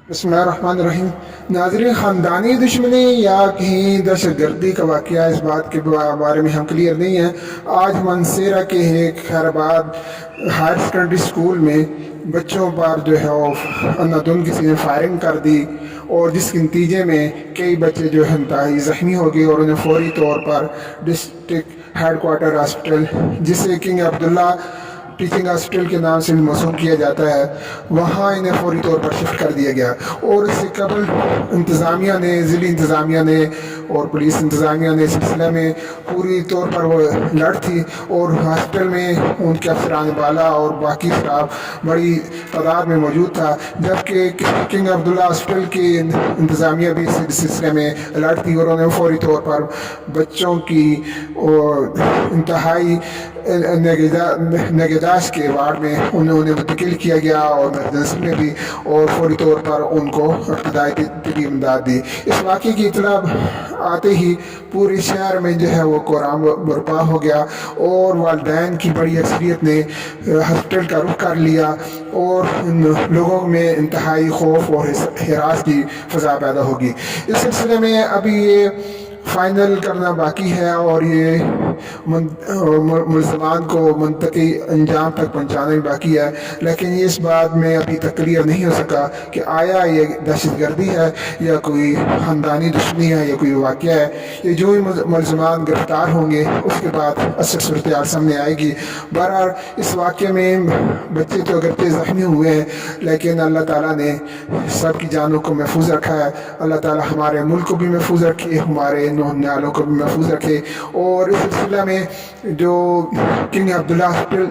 بسم اللہ الرحمن الرحیم. ناظرین، خاندانی دشمنی یا کہیں دہشت گردی کا واقعہ، اس بات کے بارے میں ہم کلیئر نہیں ہیں. آج منصیرہ کے ایک خیر آباد ہائر سیکنڈری اسکول میں بچوں پر جو ہے وہ اندھادھند کسی نے فائرنگ کر دی، اور جس کے نتیجے میں کئی بچے جو ہے انتہائی زخمی ہو گئے، اور انہیں فوری طور پر ڈسٹرکٹ ہیڈ کوارٹر ہاسپٹل، جسے کنگ عبداللہ ٹیچنگ ہاسپٹل کے نام سے بھی موسوم کیا جاتا ہے، وہاں انہیں فوری طور پر شفٹ کر دیا گیا. اور اس سے قبل انتظامیہ نے، ضلعی انتظامیہ نے اور پولیس انتظامیہ نے اس سلسلے میں پوری طور پر وہ الرٹ تھی، اور ہاسپٹل میں ان کے افسران بالا اور باقی اسٹاف بڑی تعداد میں موجود تھا. جبکہ کنگ عبداللہ ہاسپٹل کی انتظامیہ بھی اس سلسلے میں الرٹ تھی، اور انہوں نے فوری طور پر بچوں کی انتہائی نگہداشت کے وارڈ میں انہیں منتقل کیا گیا، اور ایمرجنسی میں بھی، اور فوری طور پر ان کو ابتدائی طبی امداد دی. اس واقعے کی اطلاع آتے ہی پورے شہر میں جو ہے وہ کوہرام برپا ہو گیا، اور والدین کی بڑی اکثریت نے ہاسپٹل کا رخ کر لیا، اور ان لوگوں میں انتہائی خوف اور ہراس کی فضا پیدا ہوگی. اس سلسلے میں ابھی یہ فائنل کرنا باقی ہے، اور یہ ملزمان کو منطقی انجام تک پہنچانا بھی باقی ہے. لیکن یہ اس بات میں ابھی تک کلیئر نہیں ہو سکا کہ آیا یہ دہشت گردی ہے یا کوئی خاندانی دشمنی ہے یا کوئی واقعہ ہے. یہ جو ہی ملزمان گرفتار ہوں گے اس کے بعد اصل صورتحال سامنے آئے گی. بہرحال اس واقعے میں بچے تو اگرچہ زخمی ہوئے ہیں، لیکن اللہ تعالیٰ نے سب کی جانوں کو محفوظ رکھا ہے. اللہ تعالیٰ ہمارے ملک کو بھی محفوظ رکھے، ہمارے نوجوانوں کو بھی محفوظ رکھے. اور اس سلسلہ میں جو کنگ عبداللہ ہاسپٹل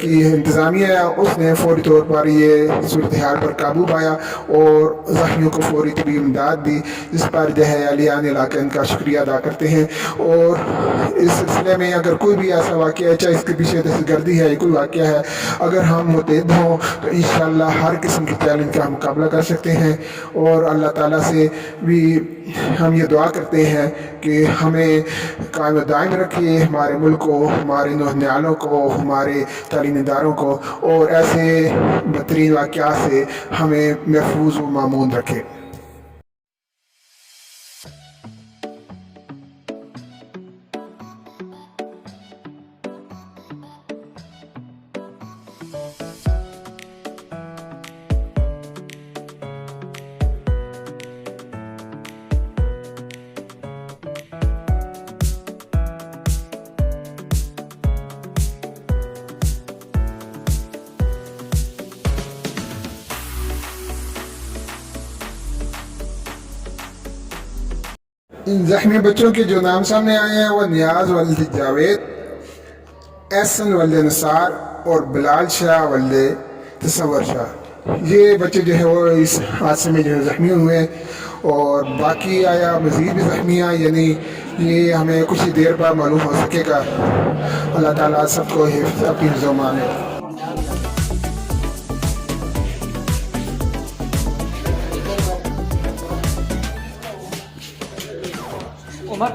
کی انتظامیہ ہے، اس نے فوری طور پر یہ صورتحال پر قابو پایا اور زخمیوں کو فوری طبی امداد دی، جس پر جو ہے اہلیان علاقہ ان کا شکریہ ادا کرتے ہیں. اور اس سلسلے میں اگر کوئی بھی ایسا واقعہ ہے، چاہے اس کے پیچھے دہشت گردی ہے یا کوئی واقعہ ہے، اگر ہم متحد ہوں تو انشاءاللہ ہر قسم کے چیلنج کا مقابلہ کر سکتے ہیں. اور اللہ تعالیٰ سے بھی ہم یہ دعا کرتے ہیں کہ ہمیں قائم و دائم رکھے، ہمارے ملک کو، ہمارے نوجوانوں کو، ہمارے تعلیمی اداروں کو، اور ایسے بدترین واقعات سے ہمیں محفوظ و مامون رکھے. ان زخمی بچوں کے جو نام سامنے آئے ہیں وہ نیاز ولد جاوید، احسن ولد نثار اور بلال شاہ ولد تصور شاہ. یہ بچے جو ہے وہ اس حادثے میں جو ہے زخمی ہوئے ہیں، اور باقی آیا مزید بھی زخمی ہیں، یعنی یہ ہمیں کچھ ہی دیر بعد معلوم ہو سکے گا. اللہ تعالیٰ سب کو اپنی حفظ و امان ہے. عمر